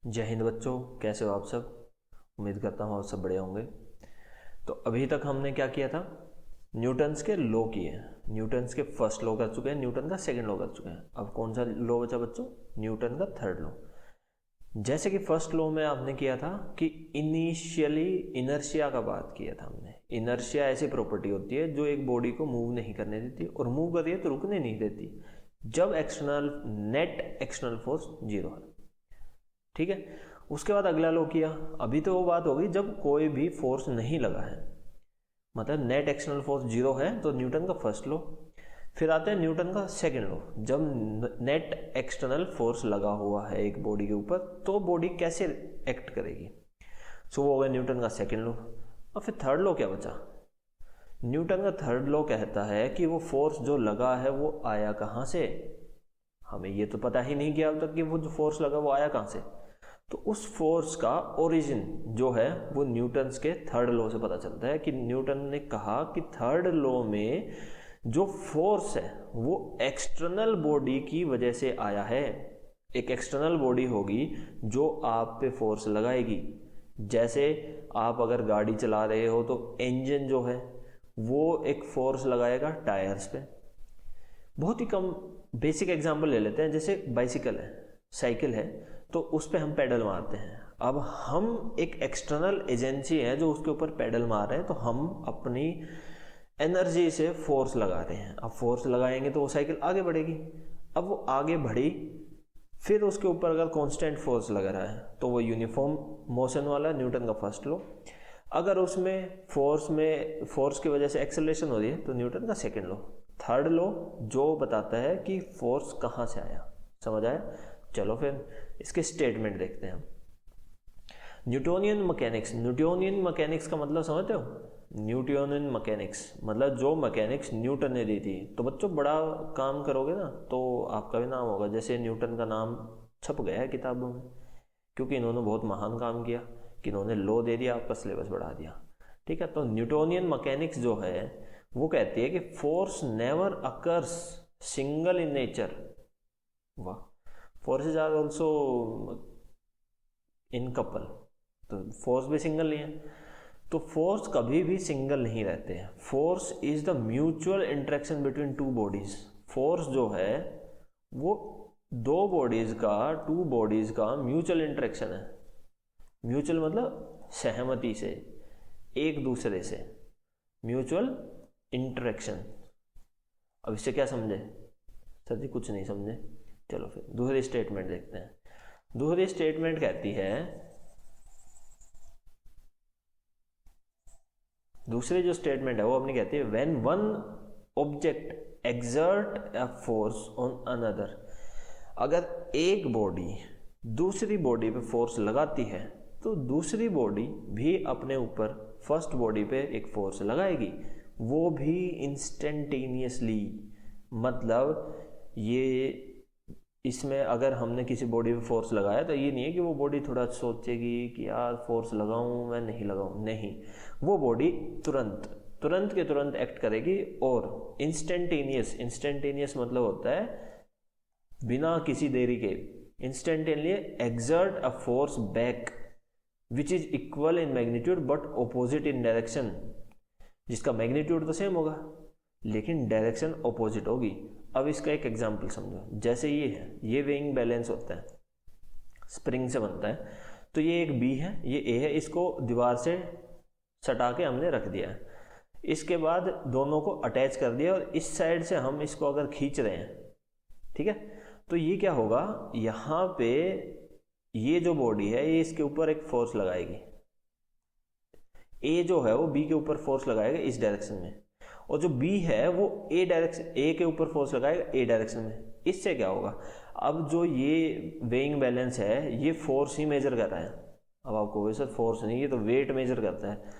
जय हिंद बच्चों, कैसे हो आप सब। उम्मीद करता हूँ आप सब बढ़िया होंगे। तो अभी तक हमने क्या किया था, न्यूटन्स के लॉ किए हैं। न्यूटन्स के फर्स्ट लॉ कर चुके हैं, न्यूटन का सेकंड लॉ कर चुके हैं। अब कौन सा लॉ बचा बच्चों? न्यूटन का थर्ड लॉ। जैसे कि फर्स्ट लॉ में आपने किया था कि इनिशियली इनर्शिया का बात किया था हमने। इनर्शिया ऐसी प्रॉपर्टी होती है जो एक बॉडी को मूव नहीं करने देती, और मूव कर रही है तो रुकने नहीं देती जब नेट एक्सटर्नल फोर्स जीरो है। ठीक है, उसके बाद अगला लॉ किया। अभी तो वो बात होगी जब कोई भी फोर्स नहीं लगा है, मतलब नेट एक्सटर्नल फोर्स जीरो है, तो न्यूटन का फर्स्ट लॉ। फिर आते हैं न्यूटन का सेकंड लॉ। जब नेट एक्सटर्नल फोर्स लगा हुआ है एक बॉडी के ऊपर तो बॉडी कैसे एक्ट करेगी, सो वो हो गया न्यूटन का सेकंड लॉ। और फिर थर्ड लॉ क्या बचा? न्यूटन का थर्ड लॉ कहता है कि वो फोर्स जो लगा है वो आया कहाँ से। हमें ये तो पता ही नहीं किया अब तक कि वो जो फोर्स लगा वो आया कहाँ से। तो उस फोर्स का ओरिजिन जो है वो न्यूटन्स के थर्ड लॉ से पता चलता है कि न्यूटन ने कहा कि थर्ड लॉ में जो फोर्स है वो एक्सटर्नल बॉडी की वजह से आया है। एक एक्सटर्नल बॉडी होगी जो आप पे फोर्स लगाएगी। जैसे आप अगर गाड़ी चला रहे हो तो इंजन जो है वो एक फोर्स लगाएगा टायर्स पे। बहुत ही कम बेसिक एग्जांपल ले लेते हैं, जैसे बाइसिकल है, साइकिल है, तो उस पे हम पेडल मारते हैं। अब हम एक एक्सटर्नल एजेंसी है जो उसके ऊपर पेडल मार रहे हैं, तो हम अपनी एनर्जी से फोर्स लगा रहे हैं। अब फोर्स लगाएंगे तो वो साइकिल आगे बढ़ेगी। अब वो आगे बढ़ी, फिर उसके ऊपर अगर कांस्टेंट फोर्स लगा रहा है तो वो यूनिफॉर्म मोशन वाला न्यूटन का फर्स्ट लॉ। अगर उसमें फोर्स की वजह से एक्सेलरेशन हो रही है तो न्यूटन का सेकंड लॉ। थर्ड लॉ जो बताता है कि फोर्स कहाँ से आया। समझ आया? चलो फिर इसके स्टेटमेंट देखते हैं। न्यूटोनियन मैकेनिक्स का मतलब समझते हो? न्यूटोनियन मैकेनिक्स मतलब जो मैकेनिक्स न्यूटन ने दी थी। तो बच्चों बड़ा काम करोगे ना तो आपका भी नाम होगा, जैसे न्यूटन का नाम छप गया है किताबों में, क्योंकि इन्होंने बहुत महान काम किया कि इन्होंने लॉ दे दिया, आपका सिलेबस बढ़ा दिया। ठीक है, तो न्यूटोनियन मैकेनिक्स जो है वो कहती है कि force never occurs single in nature. वाह, forces are also in couple, तो फोर्स भी सिंगल नहीं है। तो फोर्स कभी भी सिंगल नहीं रहते हैं। Force is the mutual interaction between two bodies. Force जो है वो टू बॉडीज का म्यूचुअल इंटरेक्शन है। म्यूचुअल मतलब सहमति से, एक दूसरे से, म्यूचुअल इंटरेक्शन। अब इससे क्या समझे सर जी? कुछ नहीं समझे। चलो फिर दूसरी स्टेटमेंट देखते हैं। दूसरी स्टेटमेंट कहती है, दूसरी जो स्टेटमेंट है वो अपनी कहती है when one object exert a force on another. अगर एक बॉडी दूसरी बॉडी पे फोर्स लगाती है तो दूसरी बॉडी भी अपने ऊपर फर्स्ट बॉडी पे एक फोर्स लगाएगी, वो भी इंस्टेंटेनियसली। मतलब ये इसमें अगर हमने किसी बॉडी पे फोर्स लगाया तो ये नहीं है कि वो बॉडी थोड़ा सोचेगी कि यार फोर्स लगाऊं मैं नहीं लगाऊं, नहीं, वो बॉडी तुरंत के तुरंत एक्ट करेगी। और इंस्टेंटेनियस मतलब होता है बिना किसी देरी के, instantaneously exert a force back which is equal in magnitude but opposite in direction. जिसका मैग्नीट्यूड तो सेम होगा लेकिन डायरेक्शन ऑपोजिट होगी। अब इसका एक एग्जांपल समझो। जैसे ये है, ये वेइंग बैलेंस होता है, स्प्रिंग से बनता है। तो ये एक बी है, ये ए है, इसको दीवार से सटा के हमने रख दिया है। इसके बाद दोनों को अटैच कर दिया और इस साइड से हम इसको अगर खींच रहे हैं, ठीक है, तो ये क्या होगा, यहां पे ये जो बॉडी है ये इसके ऊपर एक फोर्स लगाएगी। ए जो है वो बी के ऊपर फोर्स लगाएगा इस डायरेक्शन में, और जो बी है वो ए के ऊपर फोर्स लगाएगा ए डायरेक्शन में। इससे क्या होगा, अब जो ये वेइंग बैलेंस है ये फोर्स ही मेजर कर रहा है। अब आपको वैसे फोर्स नहीं, ये तो वेट मेजर करता है।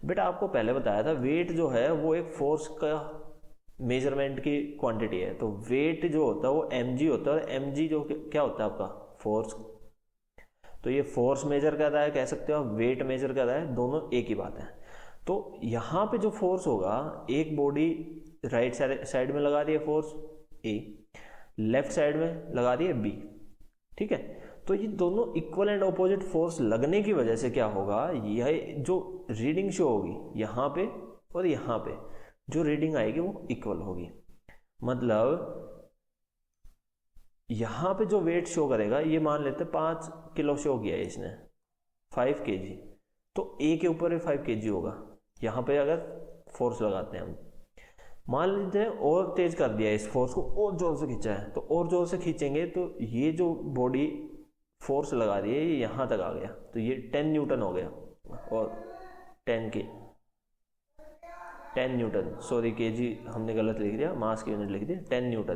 बेटा आपको पहले बताया था वेट जो है वो एक फोर्स का मेजरमेंट की क्वांटिटी है। तो वेट जो होता है वो mg होता है, और mg जो क्या होता है आपका फोर्स। तो ये फोर्स मेजर कर रहा है, कह सकते हो वेट मेजर कर रहा है, दोनों एक ही बात है। तो यहां पे जो फोर्स होगा, एक बॉडी राइट साइड में लगा रही है फोर्स ए, लेफ्ट साइड में लगा रही है बी, ठीक है। तो ये दोनों इक्वल एंड ऑपोजिट फोर्स लगने की वजह से क्या होगा, यह जो रीडिंग शो होगी यहाँ पे और यहाँ पे जो रीडिंग आएगी वो इक्वल होगी। मतलब यहाँ पे जो वेट शो करेगा, ये मान लेते 5 किलो शो किया है इसने, 5 kg, तो ए के ऊपर 5 kg होगा। यहाँ पे अगर फोर्स लगाते हैं हम, मान लीजिए और तेज कर दिया इस फोर्स को, और जोर से खींचा है, तो और जोर से खींचेंगे तो ये जो बॉडी फोर्स लगा रही है ये यहाँ तक आ गया, तो ये 10 न्यूटन हो गया। और 10 न्यूटन, सॉरी केजी हमने गलत लिख दिया, मास की यूनिट लिख दी 10 न्यूटन।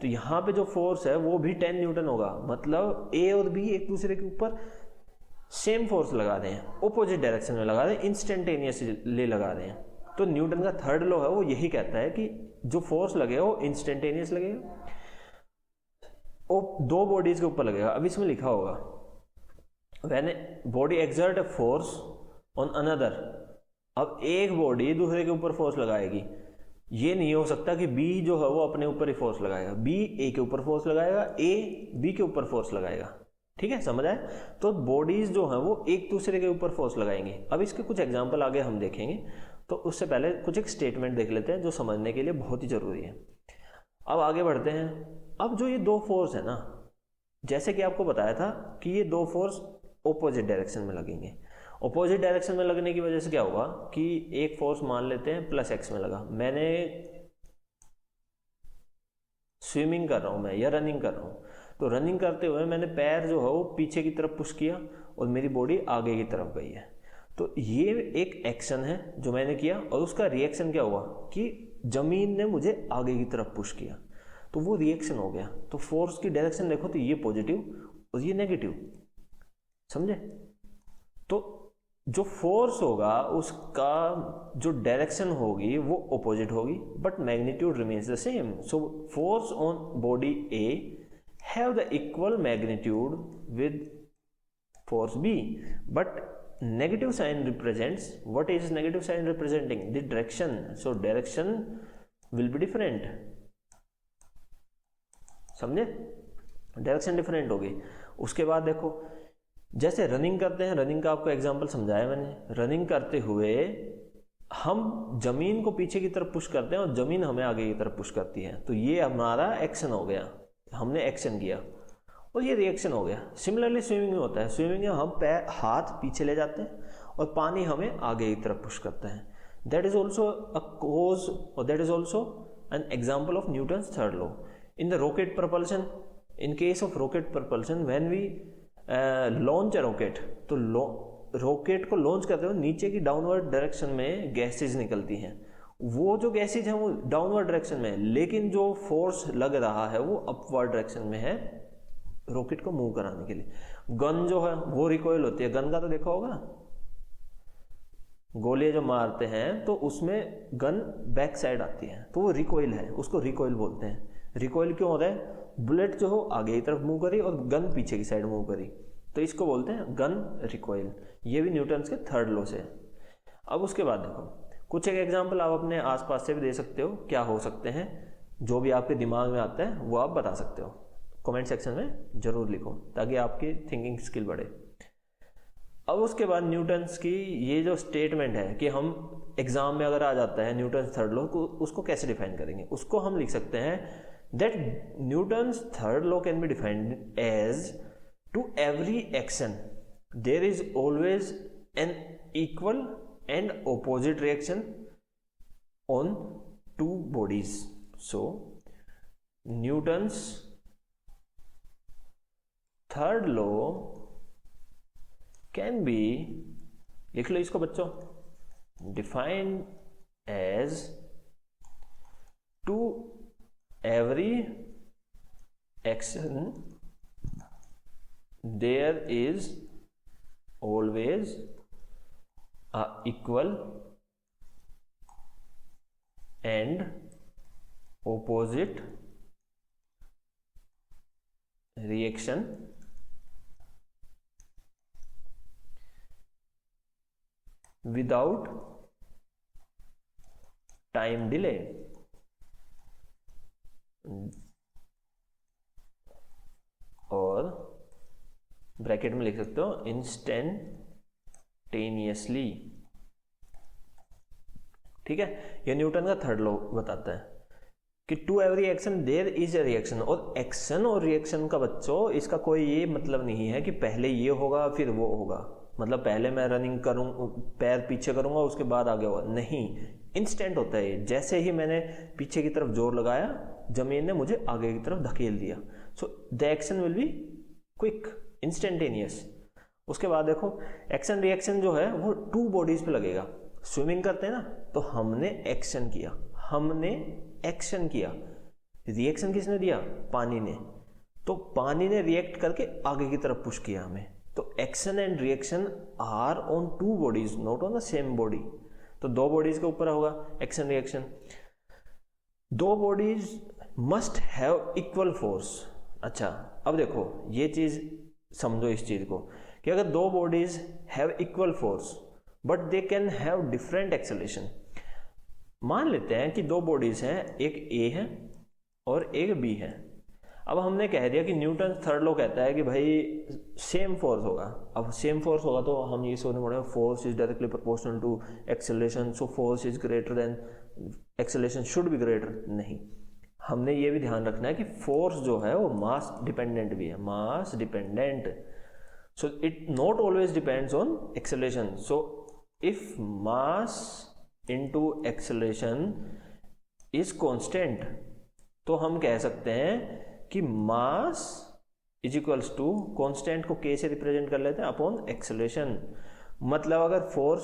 तो यहाँ पे जो फोर्स है वो भी 10 न्यूटन होगा। मतलब ए और बी एक दूसरे के ऊपर सेम फोर्स लगा रहे हैं, ऑपोजिट डायरेक्शन में लगा रहे हैं, इंस्टेंटेनियसली लगा रहे हैं। तो न्यूटन का थर्ड लॉ है वो यही कहता है कि जो फोर्स लगेगा वो इंस्टेंटेनियस लगेगा, वो दो बॉडीज के ऊपर लगेगा। अब इसमें लिखा होगा when body exert a force on another. अब एक बॉडी दूसरे के ऊपर फोर्स लगाएगी, ये नहीं हो सकता कि बी जो है वो अपने ऊपर ही फोर्स लगाएगा, बी ए के ऊपर फोर्स लगाएगा, ए बी के ऊपर फोर्स लगाएगा। ठीक है, समझ आए? तो बॉडीज जो है वो एक दूसरे के ऊपर फोर्स लगाएंगे। अब इसके कुछ एग्जांपल आगे हम देखेंगे, तो उससे पहले कुछ एक स्टेटमेंट देख लेते हैं जो समझने के लिए बहुत ही जरूरी है। अब आगे बढ़ते हैं। अब जो ये दो फोर्स है ना, जैसे कि आपको बताया था कि ये दो फोर्स ऑपोजिट डायरेक्शन में लगेंगे। ऑपोजिट डायरेक्शन में लगने की वजह से क्या होगा कि एक फोर्स मान लेते हैं प्लस एक्स में लगा, मैंने स्विमिंग कर रहा हूं मैं या रनिंग कर रहा हूं, तो रनिंग करते हुए मैंने पैर जो है वो पीछे की तरफ पुश किया और मेरी बॉडी आगे की तरफ गई है। तो ये एक एक्शन है जो मैंने किया, और उसका रिएक्शन क्या हुआ कि जमीन ने मुझे आगे की तरफ पुश किया, तो वो रिएक्शन हो गया। तो फोर्स की डायरेक्शन देखो तो ये पॉजिटिव और ये नेगेटिव, समझे? तो जो फोर्स होगा उसका जो डायरेक्शन होगी वो ऑपोजिट होगी, but magnitude remains the same. So force on body A have the equal magnitude with force B, but negative sign represents, what is negative sign representing? The direction. So direction will be different, समझे? Direction different होगी। उसके बाद देखो, जैसे running करते हैं, running का आपको एग्जांपल समझाया मैंने। रनिंग करते हुए हम जमीन को पीछे की तरफ पुश करते हैं और जमीन हमें आगे की तरफ पुश करती है, तो ये हमारा एक्शन हो गया, हमने एक्शन किया और ये रिएक्शन हो गया। सिमिलरली स्विमिंग में होता है, स्विमिंग में हम पैर हाथ पीछे ले जाते हैं और पानी हमें आगे की तरफ पुश करता है। That is also a cause और that is also an example of Newton's third law. In the rocket propulsion, in case of rocket propulsion when we launch a rocket, तो रॉकेट को लॉन्च करते हुए नीचे की downward direction में gases निकलती हैं। वो जो गैसेज है वो डाउनवर्ड डायरेक्शन में है, लेकिन जो फोर्स लग रहा है वो अपवर्ड डायरेक्शन में है रॉकेट को मूव कराने के लिए। गन जो है वो रिकॉइल होती है, गन का तो देखा होगा, गोलियां जो मारते हैं तो उसमें गन बैक साइड आती है, तो वो रिकॉइल है, उसको रिकॉइल बोलते हैं। रिकॉइल क्यों होता है? बुलेट जो हो आगे की तरफ मूव करी और गन पीछे की साइड मूव करी, तो इसको बोलते हैं गन रिकॉइल। ये भी न्यूटन्स के थर्ड लॉ से। अब उसके बाद देखो, कुछ एक एग्जाम्पल आप अपने आसपास से भी दे सकते हो, क्या हो सकते हैं, जो भी आपके दिमाग में आता है वो आप बता सकते हो। कमेंट सेक्शन में जरूर लिखो ताकि आपकी थिंकिंग स्किल बढ़े। अब उसके बाद न्यूटन्स की ये जो स्टेटमेंट है कि हम एग्जाम में अगर आ जाता है न्यूटन्स थर्ड लॉ, उसको कैसे डिफाइन करेंगे? उसको हम लिख सकते हैं that Newton's third law can be defined as to every action there is always an equal and opposite reaction on two bodies. So Newton's third law can be, लिख लो इसको बच्चों, defined as to every action there is always a equal and opposite reaction without time delay। और bracket में लिख सकते हो instantaneously. ठीक है, ये न्यूटन का थर्ड लॉ बताता है कि to every action there is a reaction. और एक्शन और रिएक्शन का बच्चों इसका कोई ये मतलब नहीं है कि पहले ये होगा फिर वो होगा, मतलब पहले मैं रनिंग करूँ, पैर पीछे करूंगा उसके बाद आगे होगा, नहीं, इंस्टेंट होता है। जैसे ही मैंने पीछे की तरफ जोर लगाया, जमीन ने मुझे आगे की तरफ धकेल दिया। So the action will be quick, instantaneous. उसके बाद देखो एक्शन रिएक्शन जो है वो टू बॉडीज पे लगेगा। स्विमिंग करते हैं ना, तो हमने एक्शन किया, रिएक्शन किसने दिया? पानी ने। तो पानी ने रिएक्ट करके आगे की तरफ पुश किया हमें। तो action and reaction are on two bodies, not on the same body. तो दो बॉडीज के ऊपर होगा एक्शन रिएक्शन। दो bodies must have equal force. अच्छा, अब देखो ये चीज समझो इस चीज को कि अगर दो bodies have equal force but they can have different acceleration. मान लेते हैं कि दो बॉडीज हैं, एक ए है और एक बी है। अब हमने कह दिया कि न्यूटन थर्ड लॉ कहता है कि भाई सेम फोर्स होगा। अब सेम फोर्स होगा तो हम ये सोचने पड़ेगा force is directly proportional to acceleration, so force is greater then acceleration should be greater. नहीं, हमने ये भी ध्यान रखना है कि फोर्स जो है वो मास डिपेंडेंट भी है, mass dependent. So it not always depends on acceleration. So if mass into acceleration is constant, तो हम कह सकते हैं कि mass is equals to constant को के से रिप्रेजेंट कर लेते हैं अपॉन एक्सेलरेशन। मतलब अगर फोर्स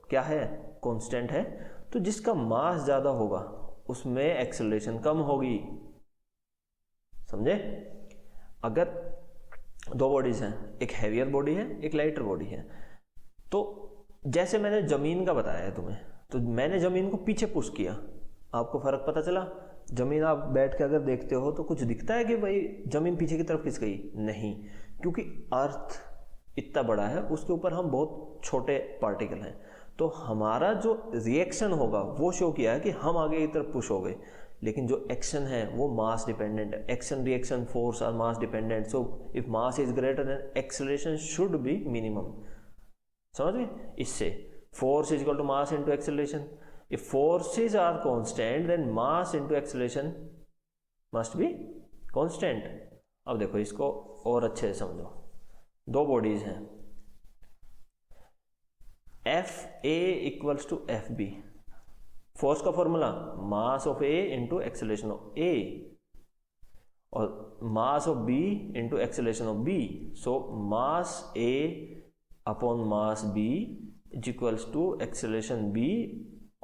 क्या है? कांस्टेंट है, तो जिसका मास ज्यादा होगा उसमें एक्सेलरेशन कम होगी। समझे? अगर दो बॉडीज हैं, एक हैवियर बॉडी है एक लाइटर बॉडी है, तो जैसे मैंने जमीन का बताया है तुम्हें, तो मैंने जमीन को पीछे पुश किया, आपको फर्क पता चला? जमीन आप बैठ के अगर देखते हो तो कुछ दिखता है कि भाई जमीन पीछे की तरफ खिसक गई? नहीं, क्योंकि अर्थ इतना बड़ा है, उसके ऊपर हम बहुत छोटे पार्टिकल हैं। तो हमारा जो रिएक्शन होगा वो शो किया है कि हम आगे की तरफ पुश हो गए, लेकिन जो एक्शन है वो मास डिपेंडेंट है। Action reaction force are mass dependent, so if mass is greater then acceleration should be minimum. समझ गए? इससे force is equal to mass into acceleration. If forces are constant, then mass into acceleration must be constant. अब देखो इसको और अच्छे से समझो। दो बॉडीज हैं, F A equals to F B. Force का formula mass of A into acceleration of A और mass of B into acceleration of B. So mass A upon mass B is equals to acceleration B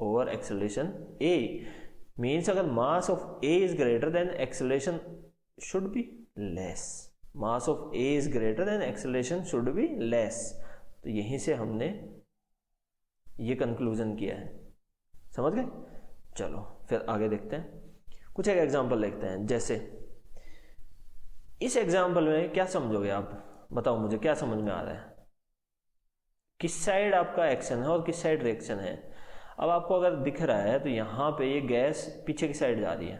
over acceleration A, means अगर mass of A is greater than acceleration should be less, mass of A is greater than acceleration should be less। तो यहीं से हमने ये conclusion किया है। समझ गए? चलो फिर आगे देखते हैं, कुछ एक एग्जांपल देखते हैं। जैसे इस एग्जांपल में क्या समझोगे आप? बताओ मुझे, क्या समझ में आ रहा है? किस साइड आपका एक्शन है और किस साइड रिएक्शन है? अब आपको अगर दिख रहा है तो यहाँ पे ये गैस पीछे की साइड जा रही है,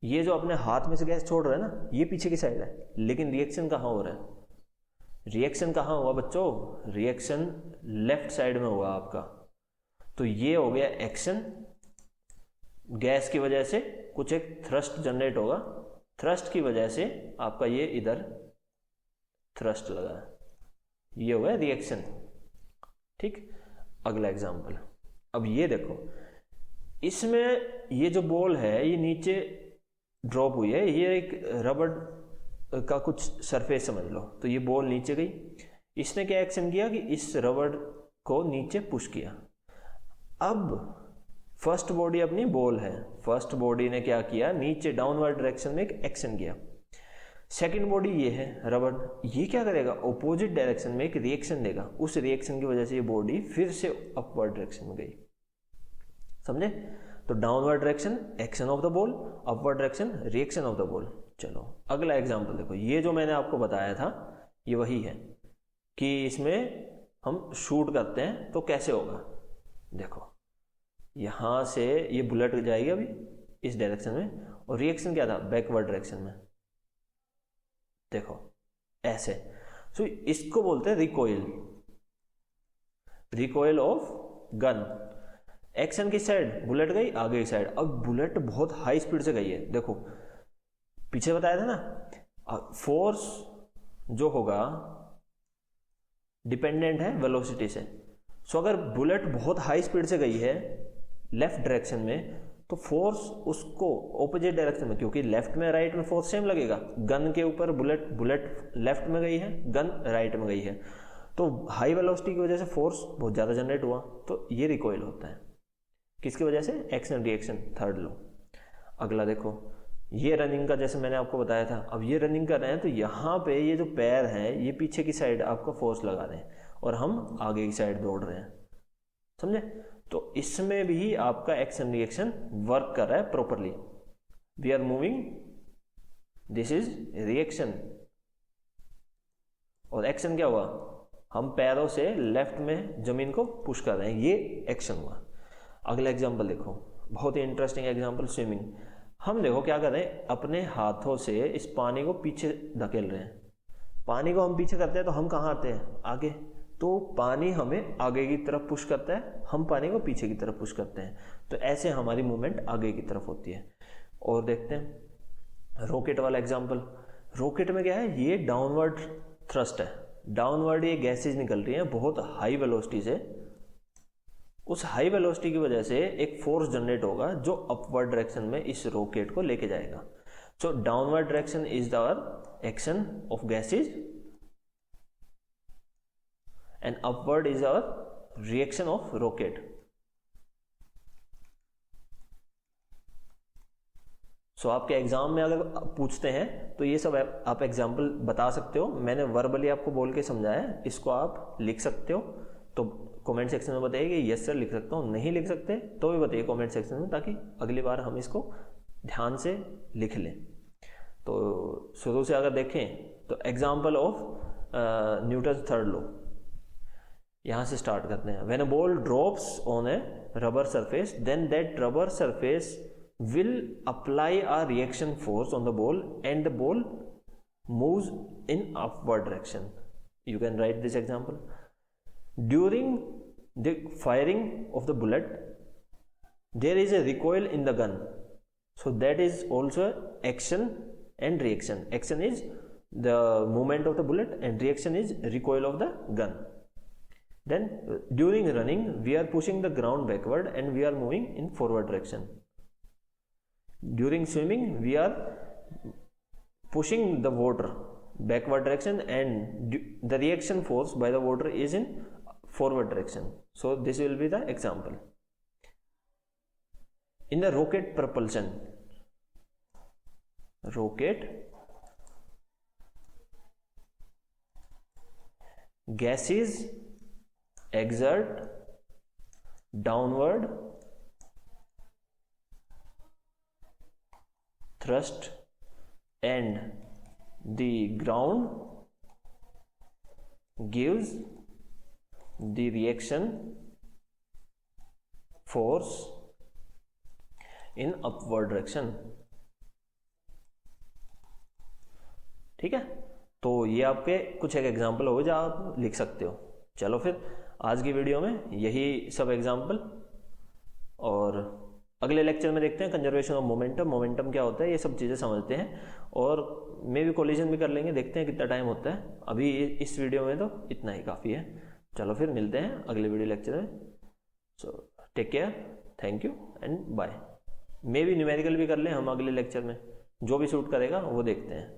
ये जो अपने हाथ में से गैस छोड़ रहा है ना, ये पीछे की साइड है, लेकिन रिएक्शन कहाँ हो रहा है? रिएक्शन कहाँ हुआ बच्चों? रिएक्शन लेफ्ट साइड में हुआ आपका। तो ये हो गया एक्शन, गैस की वजह से कुछ एक थ्रस्ट जनरेट होगा, थ्रस्ट की वजह से आपका ये इधर थ्रस्ट लगा है, ये हुआ रिएक्शन। ठीक, अगला एग्जाम्पल। अब ये देखो, इसमें ये जो बॉल है ये नीचे ड्रॉप हुई है, ये एक रबड़ का कुछ सरफेस समझ लो। तो ये बॉल नीचे गई, इसने क्या एक्शन किया कि इस रबड़ को नीचे पुश किया। अब फर्स्ट बॉडी अपनी बॉल है, फर्स्ट बॉडी ने क्या किया? नीचे डाउनवर्ड डायरेक्शन में एक एक्शन किया। सेकंड बॉडी ये है रबड़, ये क्या करेगा? ऑपोजिट डायरेक्शन में एक रिएक्शन देगा, उस रिएक्शन की वजह से ये बॉडी फिर से अपवर्ड डायरेक्शन में गई। समझे? तो downward direction action of the ball, upward direction reaction of the ball. चलो अगला एग्जांपल देखो, ये जो मैंने आपको बताया था ये वही है कि इसमें हम शूट करते हैं तो कैसे होगा। देखो यहां से ये बुलेट जाएगी अभी इस डायरेक्शन में, और रिएक्शन क्या था? बैकवर्ड डायरेक्शन में। देखो ऐसे। सो इसको बोलते हैं recoil, recoil of gun. Action की साइड, बुलेट गई आगे की साइड। अब बुलेट बहुत हाई स्पीड से गई है, देखो पीछे बताया था ना, फोर्स जो होगा डिपेंडेंट है वेलोसिटी से। सो अगर बुलेट बहुत हाई स्पीड से गई है लेफ्ट डायरेक्शन में, तो फोर्स उसको ऑपोजिट डायरेक्शन में, क्योंकि लेफ्ट में राइट में फोर्स सेम लगेगा। गन के ऊपर बुलेट लेफ्ट में गई है, गन राइट में गई है, तो हाई वेलोसिटी की वजह से फोर्स बहुत ज़्यादा जनरेट हुआ, तो ये रिकॉइल होता है। किसकी वजह से? Action reaction, third law. अगला देखो, ये रनिंग का जैसे मैंने आपको बताया था, अब ये रनिंग कर रहे हैं तो यहाँ पे ये जो पैर है ये पीछे की साइड आपका फोर्स लगा रहे हैं और हम आगे की साइड दौड़ रहे हैं, समझे? तो इसमें भी आपका एक्शन रिएक्शन वर्क कर रहा है properly. We are moving, this is reaction, और एक्शन क्या हुआ? हम पैरों से लेफ्ट में जमीन को पुश कर रहे हैं, ये एक्शन हुआ। अगला एग्जांपल देखो, बहुत ही इंटरेस्टिंग एग्जांपल, स्विमिंग। हम देखो क्या कर रहे हैं, अपने हाथों से इस पानी को पीछे धकेल रहे हैं। पानी को हम पीछे करते हैं तो हम कहाँ आते हैं? आगे। तो पानी हमें आगे की तरफ पुश करता है, हम पानी को पीछे की तरफ पुश करते हैं, तो ऐसे हमारी मूवमेंट आगे की तरफ होती है। और देखते हैं रॉकेट वाला एग्जांपल। रॉकेट में क्या है, ये डाउनवर्ड थ्रस्ट है, डाउनवर्ड ये गैसेज निकल रही हैं बहुत हाई वेलोसिटी से। उस हाई वेलोसिटी की वजह से एक फोर्स जनरेट होगा जो अपवर्ड डायरेक्शन में इस रॉकेट को लेके जाएगा। So downward direction is the action of gases and upward is our reaction of rocket. So आपके एग्जाम में अगर पूछते हैं तो ये सब आप एग्जाम्पल बता सकते हो। मैंने वर्बली आपको बोल के समझाया, इसको आप लिख सकते हो तो कमेंट सेक्शन में बताइए कि यस सर लिख सकता हूँ, नहीं लिख सकते तो भी बताइए कमेंट सेक्शन में, ताकि अगली बार हम इसको ध्यान से लिख लें। तो शुरू से अगर देखें तो example of Newton third law, यहाँ से स्टार्ट करते हैं। When a ball drops on a rubber surface then that rubber surface will apply a reaction force on the ball and the ball moves in upward direction. You can write this example. During the firing of the bullet, there is a recoil in the gun. So that is also action and reaction. Action is the movement of the bullet and reaction is recoil of the gun. Then during running, we are pushing the ground backward and we are moving in forward direction. During swimming, we are pushing the water backward direction and the reaction force by the water is in forward direction. So this will be the example. In the rocket propulsion, rocket gases exert downward thrust and the ground gives the reaction force in upward direction. ठीक है, तो ये आपके कुछ एक example हो जो आप लिख सकते हो। चलो फिर आज की वीडियो में यही सब एग्जाम्पल, और अगले लेक्चर में देखते हैं कंजर्वेशन ऑफ मोमेंटम, मोमेंटम क्या होता है, ये सब चीज़ें समझते हैं, और मे भी कोलिजन भी कर लेंगे, देखते हैं कितना टाइम होता है। अभी इस वीडियो में तो इतना ही काफ़ी है। चलो फिर मिलते हैं अगले वीडियो लेक्चर में। So take care, thank you and bye. मे भी न्यूमेरिकल भी कर लें हम अगले लेक्चर में, जो भी सूट करेगा वो देखते हैं।